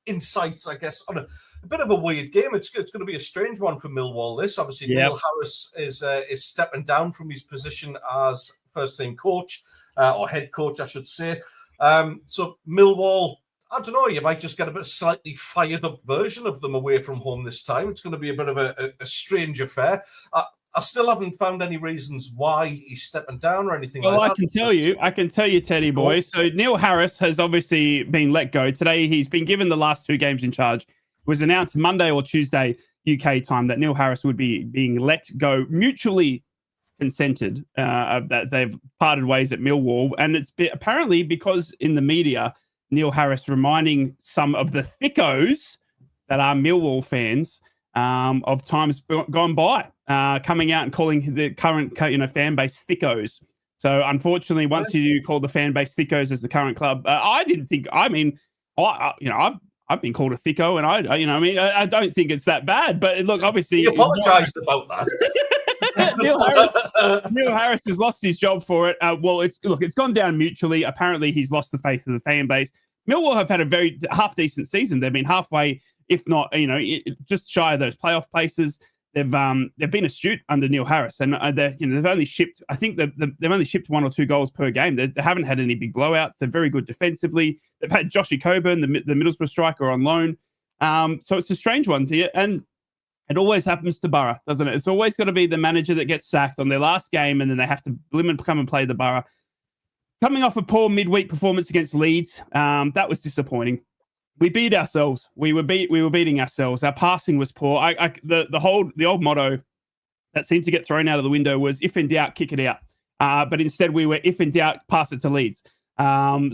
insights, I guess, on a bit of a weird game. It's going to be a strange one for Millwall. This obviously, Neil Harris is stepping down from his position as first team coach or head coach, I should say. So Millwall, I don't know, you might just get a bit slightly fired up version of them away from home this time. It's going to be a bit of a strange affair. I still haven't found any reasons why he's stepping down or anything like that. Well, I can tell you, Teddy boy. So Neil Harris has obviously been let go. Today, he's been given the last 2 games in charge. It was announced Monday or Tuesday UK time that Neil Harris would be being let go, mutually consented, that they've parted ways at Millwall. And it's apparently because in the media, Neil Harris reminding some of the thickos that are Millwall fans of times gone by, coming out and calling the current fan base thickos. So unfortunately, once you call the fan base thickos as the current club, I didn't think. I mean, I've I've been called a thicko, and I don't think it's that bad. But look, obviously, he apologised about that. Neil Harris has lost his job for it. It's gone down mutually. Apparently, he's lost the faith of the fan base. Millwall have had a very half decent season. They've been halfway, if not, just shy of those playoff places. They've been astute under Neil Harris, and they've only shipped. I think they've only shipped 1 or 2 goals per game. They haven't had any big blowouts. They're very good defensively. They've had Joshy Coburn, the Middlesbrough striker, on loan. So it's a strange one to you, and it always happens to Boro, doesn't it? It's always got to be the manager that gets sacked on their last game, and then they have to come and play the Boro. Coming off a poor midweek performance against Leeds, that was disappointing. We beat ourselves. We were beating ourselves. Our passing was poor. The old motto that seemed to get thrown out of the window was "if in doubt, kick it out." But instead, we were "if in doubt, pass it to Leeds." We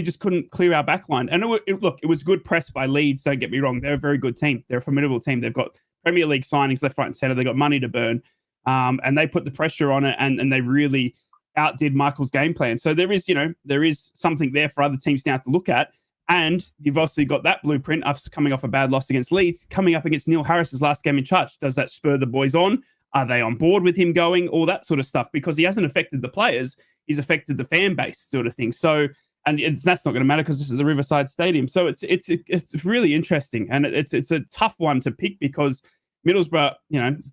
just couldn't clear our backline. And it was good press by Leeds. Don't get me wrong; they're a very good team. They're a formidable team. They've got Premier League signings left, right, and centre. They've got money to burn, and they put the pressure on it, and they really outdid Michael's game plan. So there is something there for other teams now to look at. And you've obviously got that blueprint of coming off a bad loss against Leeds, coming up against Neil Harris's last game in charge. Does that spur the boys on? Are they on board with him going? All that sort of stuff, because he hasn't affected the players. He's affected the fan base sort of thing. So, and that's not going to matter because this is the Riverside Stadium. So it's really interesting. And it's a tough one to pick because Middlesbrough,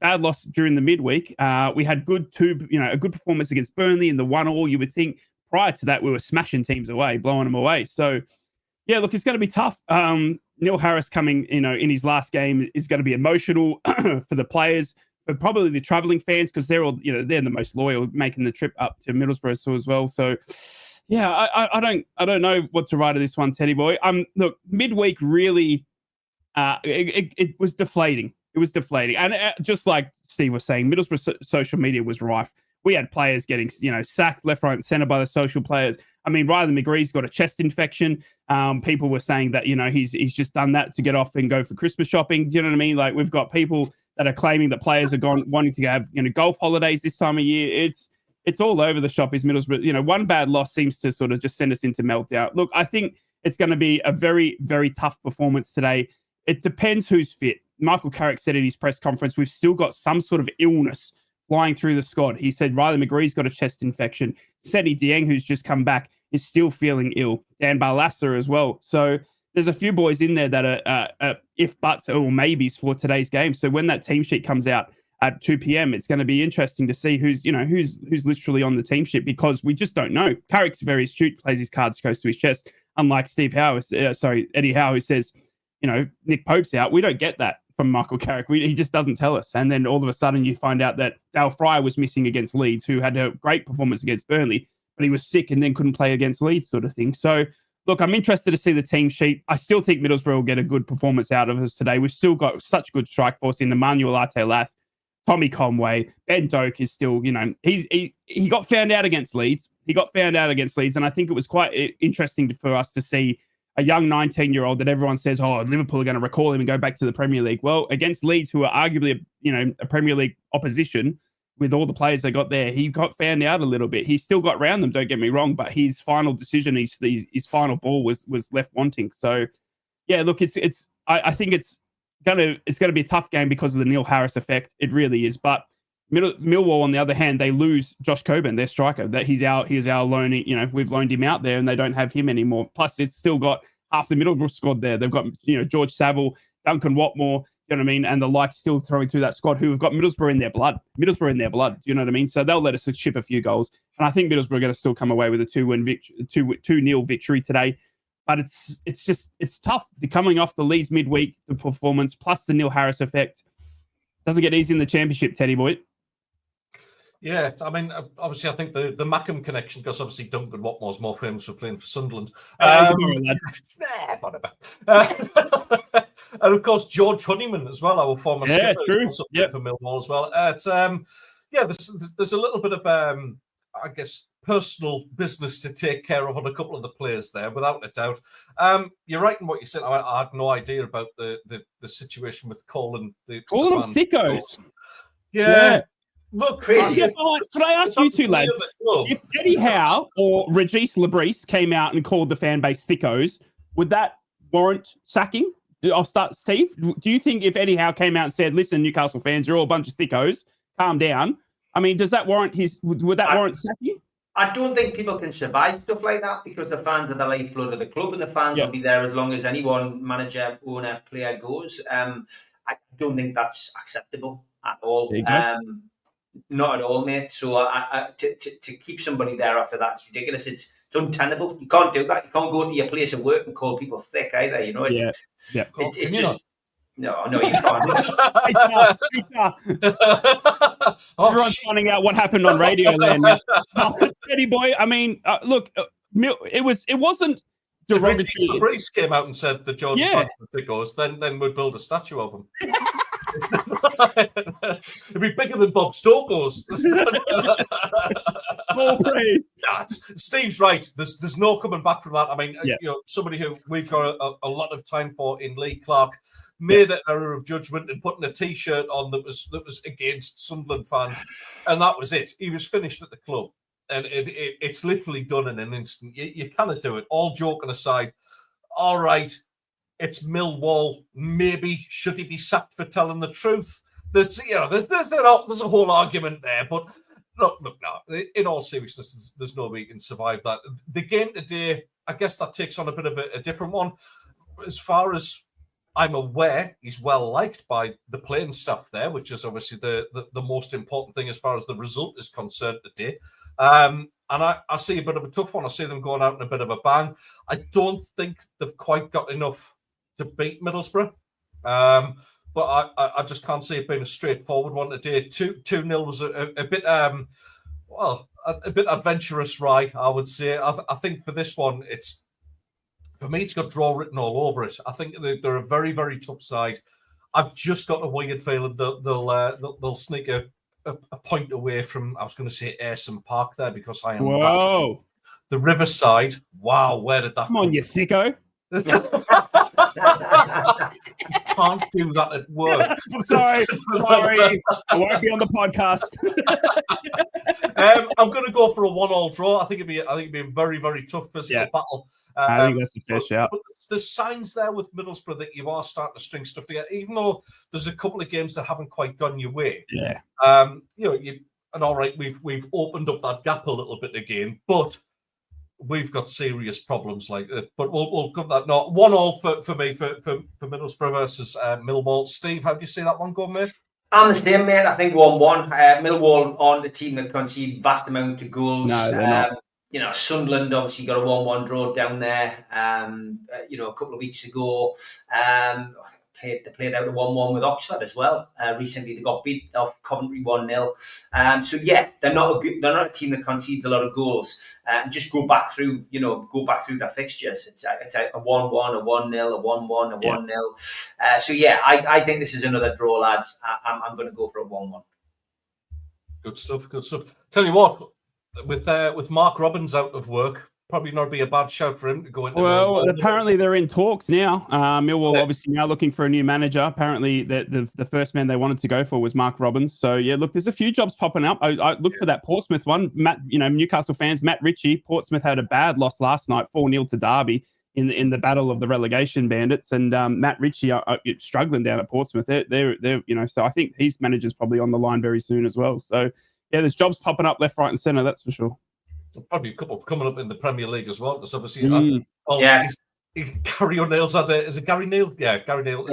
bad loss during the midweek. We had a good performance against Burnley in the 1-1. You would think prior to that, we were smashing teams away, blowing them away. So, yeah, look, it's going to be tough. Neil Harris coming, in his last game is going to be emotional for the players, but probably the travelling fans because they're all, they're the most loyal, making the trip up to Middlesbrough as well. So, yeah, I don't know what to write of this one, Teddy boy. Look, midweek really, it was deflating. It was deflating, and just like Steve was saying, Middlesbrough social media was rife. We had players getting, sacked left, right, and centre by the social players. I mean, Riley McGree's got a chest infection. People were saying that, he's just done that to get off and go for Christmas shopping. Do you know what I mean? Like, we've got people that are claiming that players are wanting to have, golf holidays this time of year. It's all over the shop, is Middlesbrough. One bad loss seems to sort of just send us into meltdown. Look, I think it's going to be a very, very tough performance today. It depends who's fit. Michael Carrick said at his press conference, we've still got some sort of illness flying through the squad. He said Riley McGree's got a chest infection. Seti Dieng, who's just come back, is still feeling ill. Dan Barlasser as well. So there's a few boys in there that are if buts or maybes for today's game. So when that team sheet comes out at 2 p.m., it's going to be interesting to see who's literally on the team sheet because we just don't know. Carrick's very astute, plays his cards close to his chest, unlike Eddie Howe, who says, Nick Pope's out. We don't get that from Michael Carrick. He just doesn't tell us. And then all of a sudden you find out that Dale Fryer was missing against Leeds, who had a great performance against Burnley, but he was sick and then couldn't play against Leeds sort of thing. So, look, I'm interested to see the team sheet. I still think Middlesbrough will get a good performance out of us today. We've still got such good strike force in Emmanuel Arte-Lath, Tommy Conway, Ben Doak is still, he got found out against Leeds. And I think it was quite interesting for us to see a young 19-year-old that everyone says, Liverpool are going to recall him and go back to the Premier League. Well, against Leeds, who are arguably, a Premier League opposition with all the players they got there, he got found out a little bit. He still got round them, don't get me wrong, but his final decision, his final ball was left wanting. So, yeah, look, I think it's gonna be a tough game because of the Neil Harris effect. It really is. But Millwall, on the other hand, they lose Josh Coburn, their striker. That he's our loaning. We've loaned him out there, and they don't have him anymore. Plus, it's still got half the Middlesbrough squad there. They've got George Saville, Duncan Watmore, you know what I mean, and the like still throwing through that squad who have got Middlesbrough in their blood. You know what I mean? So they'll let us ship a few goals, and I think Middlesbrough are going to still come away with a 2-0 victory today. But it's tough. Coming off the Leeds midweek the performance plus the Neil Harris effect doesn't get easy in the championship, Teddy boy. Yeah, I mean, obviously, I think the Mackham connection, because obviously Duncan Watmore's more famous for playing for Sunderland. Whatever. And of course, George Honeyman as well, our former skipper, also played for Millwall as well. There's a little bit of, I guess, personal business to take care of on a couple of the players there, without a doubt. You're right in what you said. I had no idea about the situation with Colin. Calling them thickos. Yeah. Look, crazy. Could I ask you two, lads, if Eddie Howe or Regis Labrise came out and called the fan base thickos, would that warrant sacking? I'll start, Steve. Do you think if Eddie Howe came out and said, "Listen, Newcastle fans, you're all a bunch of thickos, calm down"? I mean, does that warrant would that warrant sacking? I don't think people can survive stuff like that because the fans are the lifeblood of the club, and the fans will be there as long as any one manager, owner, player goes. I don't think that's acceptable at all. Not at all, mate. So to keep somebody there after that is ridiculous. It's untenable. You can't do that. You can't go to your place of work and call people thick either. You know, it's just. No, you can't. Everyone's finding out what happened on radio then. Eddie boy, I mean, look, it wasn't derogatory. If Fabrice came out and said that Jordan Francis goes, then we'd build a statue of him. It'd be bigger than Bob Stokoe's. More praise. Yeah, Steve's right. There's no coming back from that. I mean, somebody who we've got a lot of time for in Lee Clark made an error of judgment and putting a T-shirt on that was against Sunderland fans, and that was it. He was finished at the club, and it's literally done in an instant. You cannot do it. All joking aside, all right, it's Millwall. Maybe should he be sacked for telling the truth? There's a whole argument there, but look, no. In all seriousness, there's no way you can survive that. The game today, I guess that takes on a bit of a different one. As far as I'm aware, he's well liked by the playing staff there, which is obviously the most important thing as far as the result is concerned today. And I see a bit of a tough one. I see them going out in a bit of a bang. I don't think they've quite got enough to beat Middlesbrough. But I just can't see it being a straightforward one today. 2-0 was a bit a bit adventurous, right? I would say. I think for this one, for me, it's got draw written all over it. I think they're a very, very tough side. I've just got a weird feeling they'll sneak a point away from, I was going to say Ayresome Park there because I am the Riverside. Wow, where did that come on, you thicko. Can't do that at work. I'm sorry. I won't be on the podcast. I'm going to go for a 1-1 draw. I think it'd be a very, very tough physical battle. I think that's a fair shout. But there's signs there with Middlesbrough that you are starting to string stuff together, even though there's a couple of games that haven't quite gone your way. Yeah. And all right, we've opened up that gap a little bit again, but we've got serious problems like that. But we'll come that. No, 1-1 for me for Middlesbrough versus Millwall. Steve, how do you see that one going, mate? I'm the same, mate. I think 1-1. Millwall aren't a team that concede vast amount of goals. No, they're not. Sunderland obviously got a 1-1 draw down there. A couple of weeks ago, they played out a 1-1 with Oxford as well. Recently, they got beat off Coventry 1-0. They're not a team that concedes a lot of goals. And just go back through their fixtures. It's a 1-1, a 1-0, a 1-1, a 1-0. I think this is another draw, lads. I'm going to go for a 1-1. Good stuff. Tell you what. With Mark Robbins out of work, probably not be a bad shout for him to go into. Well, apparently they're in talks now. Millwall obviously now looking for a new manager. Apparently the first man they wanted to go for was Mark Robbins. So look, there's a few jobs popping up. I look for that Portsmouth one. Matt, Newcastle fans, Matt Ritchie. Portsmouth had a bad loss last night, 4-0 to Derby in the battle of the relegation bandits, and Matt Ritchie are struggling down at Portsmouth. They're so I think his manager's probably on the line very soon as well. So. Yeah, there's jobs popping up left, right, and centre. That's for sure. Probably a couple coming up in the Premier League as well. Because obviously, Gary O'Neill's had is it Gary Neil? Yeah, Gary Neil.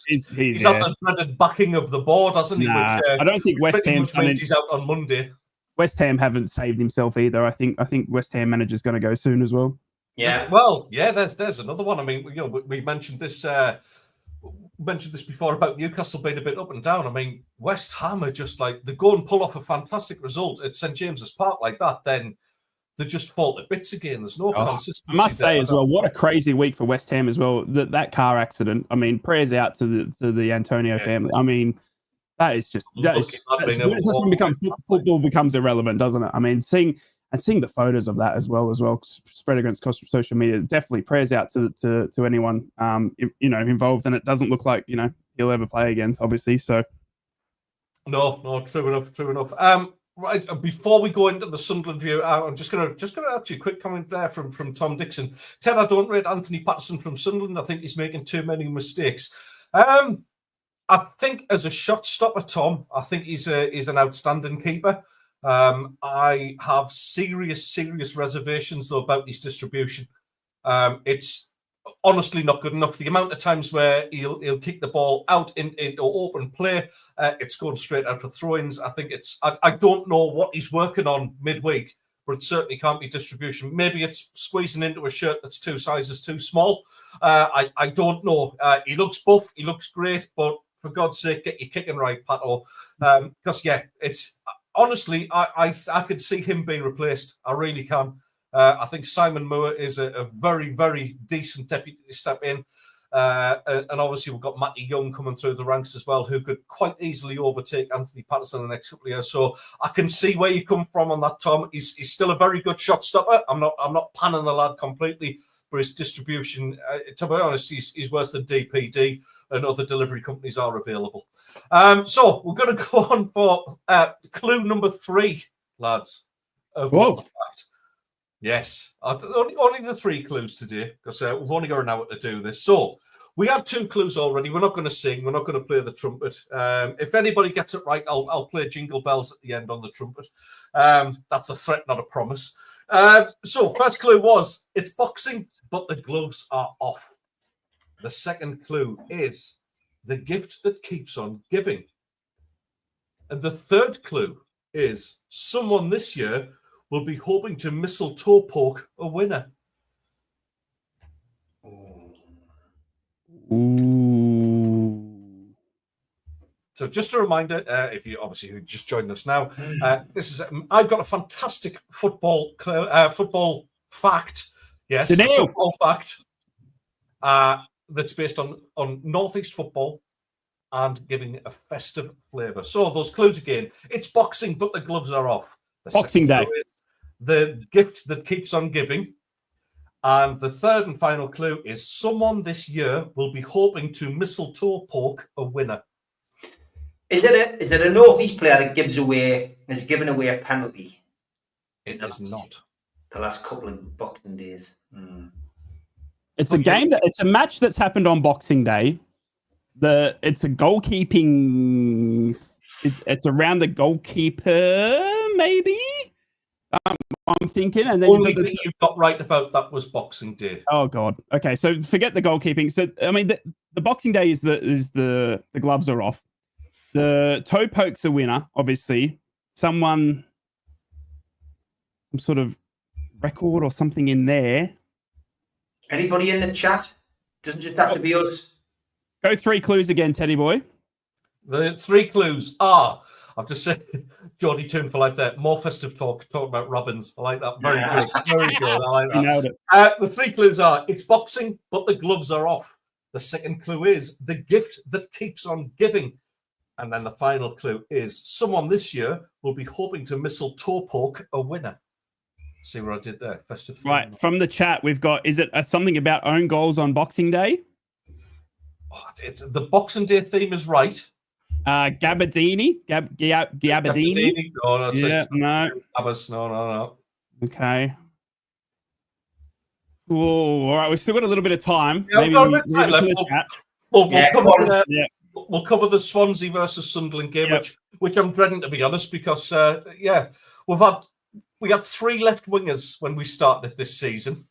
He's had the dreaded backing of the board, hasn't he? I don't think West Ham's he's out on Monday. West Ham haven't saved himself either. I think West Ham manager's going to go soon as well. Yeah. Well, yeah. There's another one. I mean, we mentioned this. Mentioned this before about Newcastle being a bit up and down. I mean, West Ham are just like, they go and pull off a fantastic result at St James's Park like that, then they just fall to bits again. There's no consistency. I must say as well, what a crazy week for West Ham as well. That car accident. I mean, prayers out to the Antonio family. I mean, football becomes irrelevant, doesn't it? I mean, seeing the photos of that as well spread against social media. Definitely prayers out to anyone involved, and it doesn't look like he'll ever play again, obviously. So no, true enough. Right, before we go into the Sunderland view, I'm just gonna ask you a quick comment there from Tom Dixon. Ted, I don't rate Anthony Patterson from Sunderland. I think he's making too many mistakes. I think as a shot stopper, Tom, I think he's an outstanding keeper. I have serious reservations though about his distribution. It's honestly not good enough. The amount of times where he'll kick the ball out into open play, it's going straight out for throw-ins. I think I don't know what he's working on midweek, but it certainly can't be distribution. Maybe it's squeezing into a shirt that's 2 sizes too small. I don't know. He looks buff. He looks great, but for God's sake, get your kicking right, Pato. Because it's honestly, I could see him being replaced. I really can. I think Simon Moore is a very decent deputy to step in. And obviously we've got Matty Young coming through the ranks as well, who could quite easily overtake Anthony Patterson in the next couple of years. So I can see where you come from on that, Tom. He's still a very good shot stopper. I'm not panning the lad completely, but his distribution, to be honest, he's worse than DPD and other delivery companies are available. So we're going to go on for clue number 3, lads. Whoa. Yes, only the 3 clues today because we've only got an hour to do this. So we had 2 clues already. We're not going to sing. We're not going to play the trumpet. If anybody gets it right, I'll play Jingle Bells at the end on the trumpet. That's a threat, not a promise. So first clue was it's boxing, but the gloves are off. The second clue is the gift that keeps on giving. And the third clue is someone this year will be hoping to mistletoe poke a winner. Ooh. So just a reminder, if you obviously just joined us now, this is I've got a fantastic football fact. Yes, football fact that's based on Northeast football and giving a festive flavour. So those clues again: it's boxing, but the gloves are off. Boxing Day. The gift that keeps on giving. And the third and final clue is someone this year will be hoping to mistletoe poke a winner. Is it a Northeast player that has given away a penalty? It is not. The last couple of Boxing Days. It's it's a match that's happened on Boxing Day. It's a goalkeeping. It's around the goalkeeper, maybe. I'm thinking, and then only thing you got right about that was Boxing Day. Oh God. Okay, so forget the goalkeeping. So I mean, the Boxing Day is the gloves are off. The toe poke's a winner, obviously. Some sort of record or something in there. Anybody in the chat? Doesn't just have to be us. Go 3 clues again, Teddy boy. The 3 clues are, I've just said, Geordie Toon for like that. More festive talk about Robbins. I like that. Very good. Very good. I like that. You nailed it. The 3 clues are, it's boxing, but the gloves are off. The second clue is the gift that keeps on giving. And then the final clue is someone this year will be hoping to mistletoe poke a winner. See what I did there? Festive. Right. From the chat, we've got, is it something about own goals on Boxing Day? Oh, the Boxing Day theme is right. Gabardini? Gabardini? Oh, no, no. Abbas. No. Okay. Cool. All right. We've still got a little bit of time. Yeah, maybe we've got a bit of time left. We'll cover the Swansea versus Sunderland game, which I'm dreading, to be honest, because we had 3 left wingers when we started this season.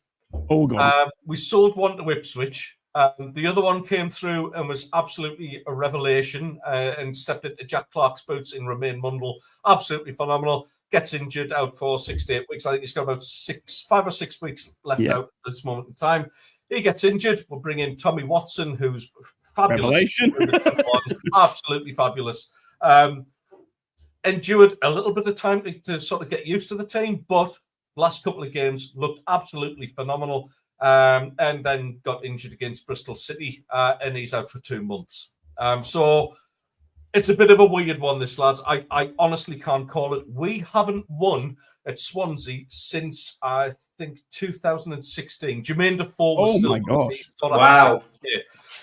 Oh God. We sold one to Ipswich. The other one came through and was absolutely a revelation and stepped into Jack Clark's boots in Romain Mundell. Absolutely phenomenal. Gets injured, out for 6 to 8 weeks. I think he's got about 5 or 6 weeks left out at this moment in time. He gets injured. We'll bring in Tommy Watson, who's fabulous. Absolutely fabulous. Endured a little bit of time to sort of get used to the team, but last couple of games looked absolutely phenomenal. And then got injured against Bristol City, and he's out for 2 months. So it's a bit of a weird one, this, lads. I honestly can't call it. We haven't won at Swansea since, I think, 2016. Jermaine Defoe was my God. Wow.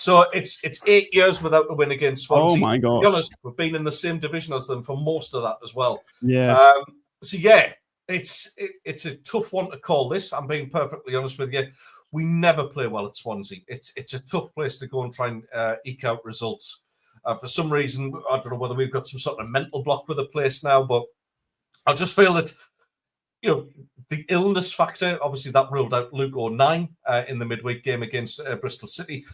So it's 8 years without a win against Swansea. Oh my God! To be honest, we've been in the same division as them for most of that as well. Yeah. So yeah, it's a tough one to call this. I'm being perfectly honest with you. We never play well at Swansea. It's a tough place to go and try and eke out results. For some reason, I don't know whether we've got some sort of mental block with the place now, but I just feel that, you know, the illness factor, obviously that ruled out Luke O'Nien in the midweek game against Bristol City.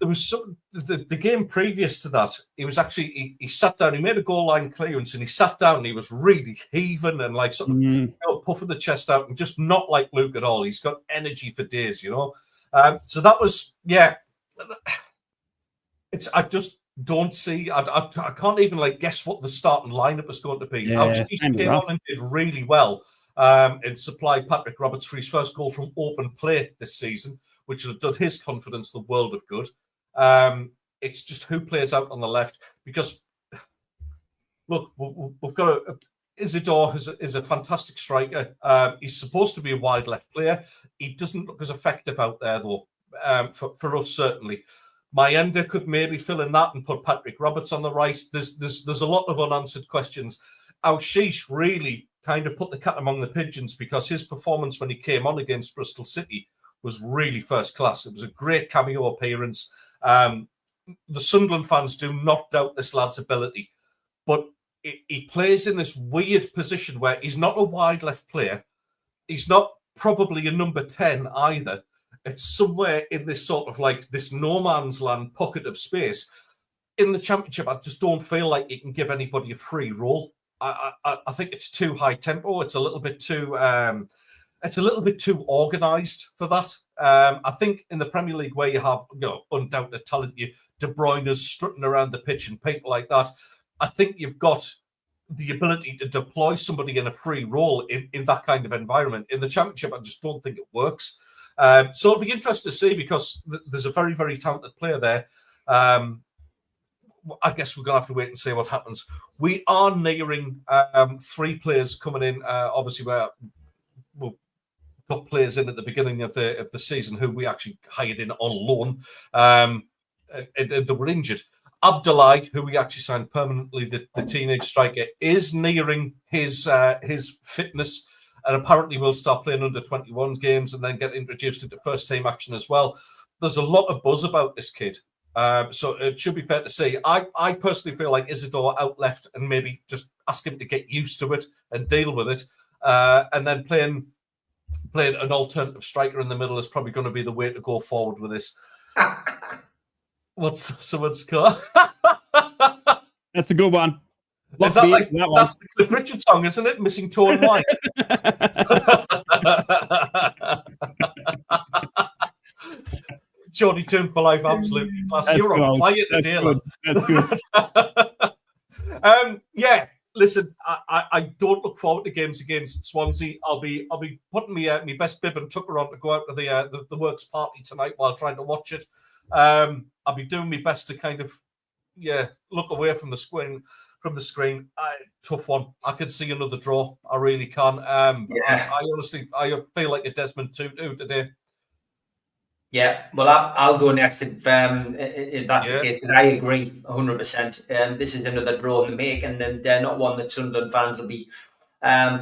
There was the game previous to that, he was actually, he sat down, he made a goal line clearance and he sat down and he was really heaving and like sort of puffing the chest out and just not like Luke at all. He's got energy for days, you know. So that was, yeah, I just don't see, I can't even like guess what the starting lineup is going to be. Yeah, She came on and did really well and supplied Patrick Roberts for his first goal from open play this season, which would have done his confidence the world of good. It's just who plays out on the left, because look, we've got Isidore is a fantastic striker. He's supposed to be a wide left player. He doesn't look as effective out there though. For us certainly, Mayenda could maybe fill in that and put Patrick Roberts on the right. There's a lot of unanswered questions. Al-Shish really kind of put the cat among the pigeons, because his performance when he came on against Bristol City was really first class. It was a great cameo appearance. The Sunderland fans do not doubt this lad's ability, but he plays in this weird position where he's not a wide left player. He's not probably a number 10 either. It's somewhere in this sort of like this no man's land pocket of space. In the Championship, I just don't feel like he can give anybody a free role. I think it's too high tempo. It's a little bit too organised for that. I think in the Premier League, where you have, you know, undoubted talent, you De Bruyne's strutting around the pitch and people like that, I think you've got the ability to deploy somebody in a free role in that kind of environment. In the Championship, I just don't think it works. So it'll be interesting to see, because there's a very, very talented player there. I guess we're going to have to wait and see what happens. We are nearing 3 players coming in. Obviously, we've got players in at the beginning of the season who we actually hired in on loan, and they were injured. Abdullahi, who we actually signed permanently, the teenage striker, is nearing his fitness, and apparently will start playing under 21 games and then get introduced into first team action as well. There's a lot of buzz about this kid. So it should be fair to say, I personally feel like Isidore out left and maybe just ask him to get used to it and deal with it. And then playing an alternative striker in the middle is probably going to be the way to go forward with this. What's someone's score? That's a good one. Is that like, that's the Cliff Richard song, isn't it? Missing Toe and White. Johnny Toon for life, absolutely class. You're on fire today. That's good. Yeah, listen, I don't look forward to games against Swansea. I'll be putting my best bib and tucker on to go out to the works party tonight while trying to watch it. I'll be doing my best to kind of look away from the screen. Tough one. I could see another draw. I really can. I honestly feel like a Desmond Tutu today. Yeah, well, I'll go next if that's the case, because I agree 100%. This is another draw to make, and not one that Sunderland fans will be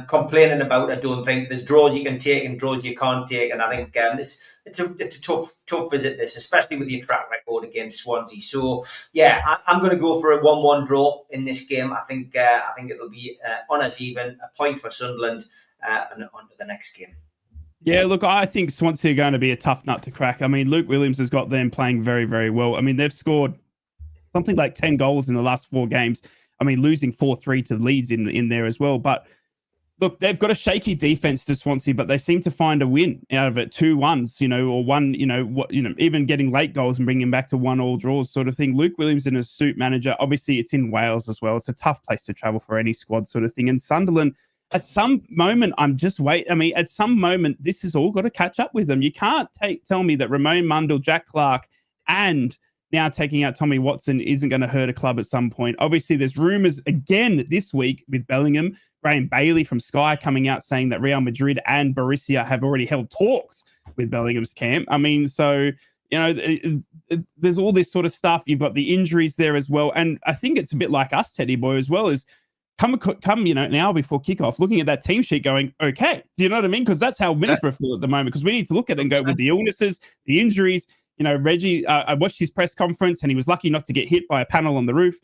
complaining about. I don't think there's draws you can take and draws you can't take, and I think it's a tough visit, this, especially with your track record against Swansea. So yeah, I'm going to go for a 1-1 draw in this game. I think it'll be on us even, a point for Sunderland, and on to the next game. Yeah, look, I think Swansea are going to be a tough nut to crack. I mean, Luke Williams has got them playing very, very well. I mean, they've scored something like 10 goals in the last 4 games. I mean, losing 4-3 to Leeds in there as well. But look, they've got a shaky defense to Swansea, but they seem to find a win out of it, 2-1s, or one, even getting late goals and bringing back to 1-1 draws sort of thing. Luke Williams, an astute manager. Obviously, it's in Wales as well. It's a tough place to travel for any squad sort of thing. And Sunderland, at some moment, at some moment, this has all got to catch up with them. You can't tell me that Ramon Mundell, Jack Clark, and now taking out Tommy Watson isn't going to hurt a club at some point. Obviously, there's rumours again this week with Bellingham. Graham Bailey from Sky coming out saying that Real Madrid and Borussia have already held talks with Bellingham's camp. I mean, so, there's all this sort of stuff. You've got the injuries there as well. And I think it's a bit like us, Teddy Boy, as well, as come now before kickoff, looking at that team sheet going, okay, do you know what I mean? Because that's how Middlesbrough feel at the moment, because we need to look at it and go with the illnesses, the injuries. Reggie, I watched his press conference and he was lucky not to get hit by a panel on the roof.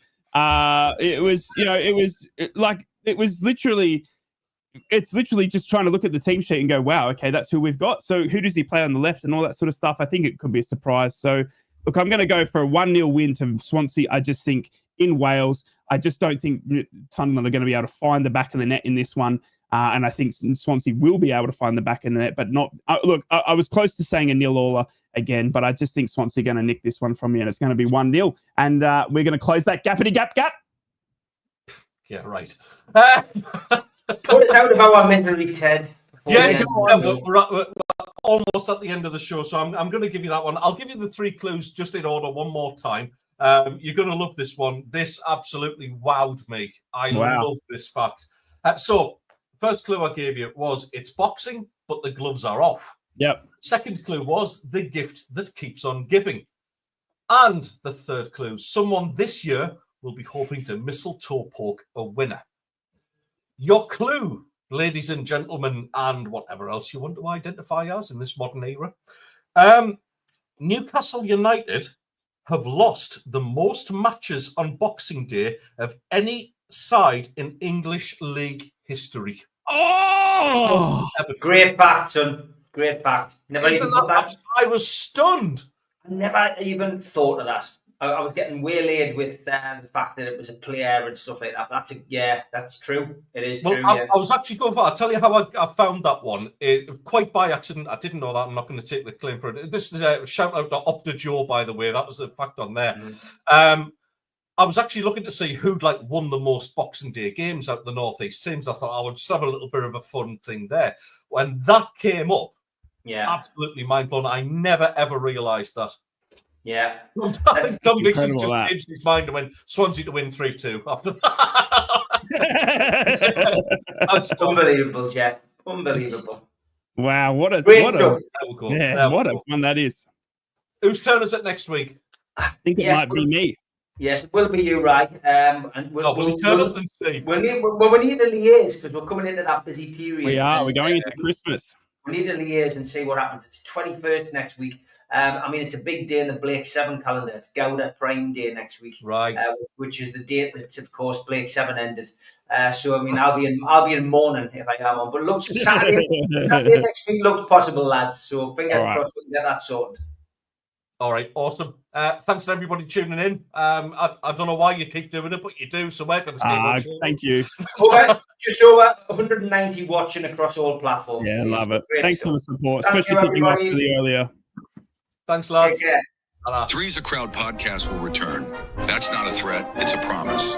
It's literally just trying to look at the team sheet and go, wow, okay, that's who we've got. So who does he play on the left and all that sort of stuff? I think it could be a surprise. So look, I'm going to go for a 1-0 win to Swansea. I just think in Wales, I just don't think Sunderland are going to be able to find the back of the net in this one. And I think Swansea will be able to find the back of the net, but not. I was close to saying a 0-0 again, but I just think Swansea are going to nick this one from me, and it's going to be 1-0. And we're going to close that gap. Yeah, right. Put us out of our misery, Ted. Yes, we're almost at the end of the show, so I'm going to give you that one. I'll give you the 3 clues just in order one more time. You're going to love this one. This absolutely wowed me. I love this fact. So, first clue I gave you was it's boxing, but the gloves are off. Yep. Second clue was the gift that keeps on giving. And the third clue, someone this year will be hoping to mistletoe poke a winner. Your clue, ladies and gentlemen, and whatever else you want to identify as in this modern era. Newcastle United have lost the most matches on Boxing Day of any side in English league history. Oh! Great fact, son. Great fact. Never even thought that. I was stunned. I never even thought of that. I was getting waylaid with the fact that it was a player and stuff like that. But that's true. It is true. I was actually going for. I'll tell you how I found that one. Quite by accident. I didn't know that. I'm not going to take the claim for it. This is a shout out to Opta Joe, by the way. That was the fact on there. I was actually looking to see who'd won the most Boxing Day games out the Northeast teams. I thought I would just have a little bit of a fun thing there. When that came up, absolutely mind blown. I never ever realised that. Yeah. I think Tom Dixon just changed his mind and went Swansea to win 3-2 after that. That's unbelievable, Jeff. Unbelievable. Wow, what a one that is. Whose turn is it next week? I think it might be me. Yes, it will be you, right? And we'll turn up and see. We need to liaise because we're coming into that busy period. We are. We're going into Christmas. We need to liaise and see what happens. It's 21st next week. It's a big day in the Blake 7 calendar. It's Gouda Prime Day next week, right? Which is the date that, of course, Blake 7 ended. I'll be in mourning if I am on. But look, Saturday next week looks possible, lads. So fingers crossed we can get that sorted. All right, awesome. Thanks to everybody tuning in. I don't know why you keep doing it, but you do. So we're going to stay. Thank you. Just over 190 watching across all platforms. Yeah, love it. Great Thanks stuff. for the support, Thank especially picking up for the earlier. Thanks, lads. Take care. Three's a Crowd podcast will return. That's not a threat, it's a promise.